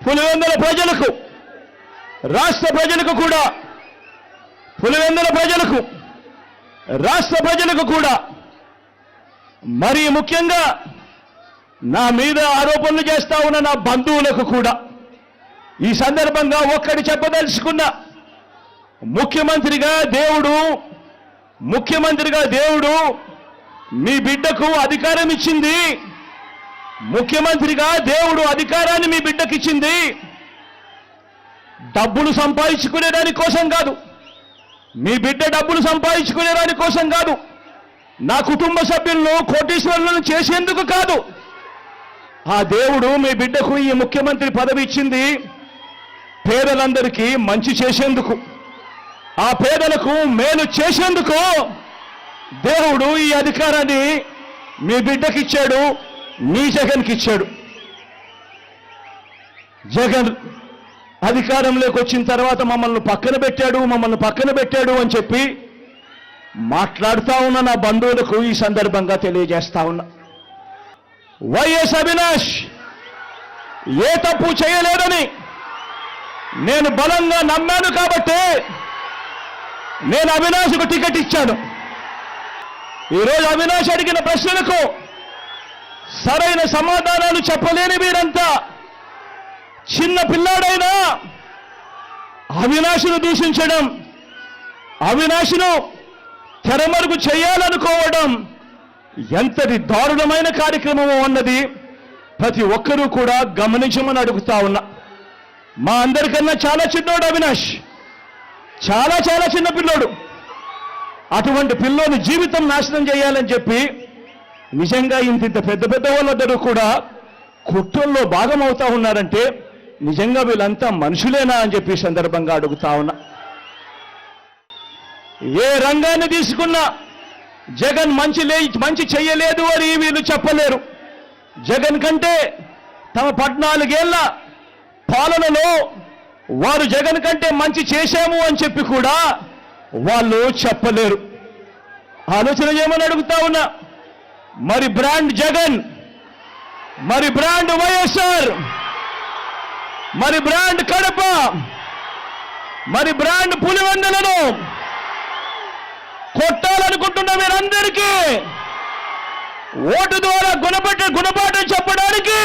పులివెందుల ప్రజలకు, రాష్ట్ర ప్రజలకు కూడా, పులివెందుల ప్రజలకు, రాష్ట్ర ప్రజలకు కూడా, మరి ముఖ్యంగా నా మీద ఆరోపణలు చేస్తా ఉన్న నా బంధువులకు కూడా ఈ సందర్భంగా ఒక్కటి చెప్పదలుచుకున్నా. ముఖ్యమంత్రిగా దేవుడు మీ బిడ్డకు అధికారం ఇచ్చింది. ముఖ్యమంత్రిగా దేవుడు అధికారాన్ని మీ బిడ్డకి ఇచ్చింది డబ్బులు సంపాదించుకునే దాని కోసం కాదు. మీ బిడ్డ డబ్బులు సంపాదించుకునే దాని కోసం కాదు. నా కుటుంబ సభ్యులను కోటీశ్వరులను చేసేందుకు కాదు. ఆ దేవుడు మీ బిడ్డకు ఈ ముఖ్యమంత్రి పదవి ఇచ్చింది పేదలందరికీ మంచి చేసేందుకు, ఆ పేదలకు మేలు చేసేందుకు దేవుడు ఈ అధికారాన్ని మీ బిడ్డకిచ్చాడు, మీ జగన్కి ఇచ్చాడు. జగన్ అధికారంలోకి వచ్చిన తర్వాత మమ్మల్ని పక్కన పెట్టాడు అని చెప్పి మాట్లాడుతూ ఉన్న నా బంధువులకు ఈ సందర్భంగా తెలియజేస్తా ఉన్నా. వైఎస్ అవినాష్ ఏ తప్పు చేయలేదని నేను బలంగా నమ్మాను కాబట్టి నేను అవినాష్కు టికెట్ ఇచ్చాను. ఈరోజు అవినాష్ అడిగిన ప్రశ్నలకు సరైన సమాధానాలు చెప్పలేని మీరంతా చిన్న పిల్లాడైనా అవినాష్ను దూషించడం, అవినాష్ను తెరమరుగు చేయాలనుకోవడం ఎంతటి దారుణమైన కార్యక్రమం అన్నది ప్రతి ఒక్కరూ కూడా గమనించమని అడుగుతా ఉన్నా. మా అందరికన్నా చాలా చిన్నోడు అవినాష్, చాలా చిన్న పిల్లోడు. అటువంటి పిల్లోని జీవితం నాశనం చేయాలని చెప్పి నిజంగా ఇంత పెద్ద వాళ్ళందరూ కూడా కుట్రల్లో భాగం అవుతా ఉన్నారంటే నిజంగా వీళ్ళంతా మనుషులేనా అని చెప్పి సందర్భంగా అడుగుతా ఉన్నా. ఏ రంగాన్ని తీసుకున్నా జగన్ మంచి చెయ్యలేదు అని వీళ్ళు చెప్పలేరు. జగన్ కంటే తమ 14 ఏళ్ల పాలనలో వారు జగన్ కంటే మంచి చేశాము అని చెప్పి కూడా వాళ్ళు చెప్పలేరు. ఆలోచన చేయమని అడుగుతా ఉన్నా. మరి బ్రాండ్ జగన్, మరి బ్రాండ్ వైఎస్ఆర్, మరి బ్రాండ్ కడప, మరి బ్రాండ్ పులివెందులను కొట్టాలనుకుంటున్న మీరందరికీ ఓటు ద్వారా గుణపాఠం చెప్పడానికి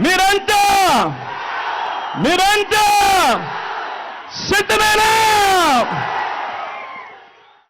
మీరంతా సిద్ధమేనా?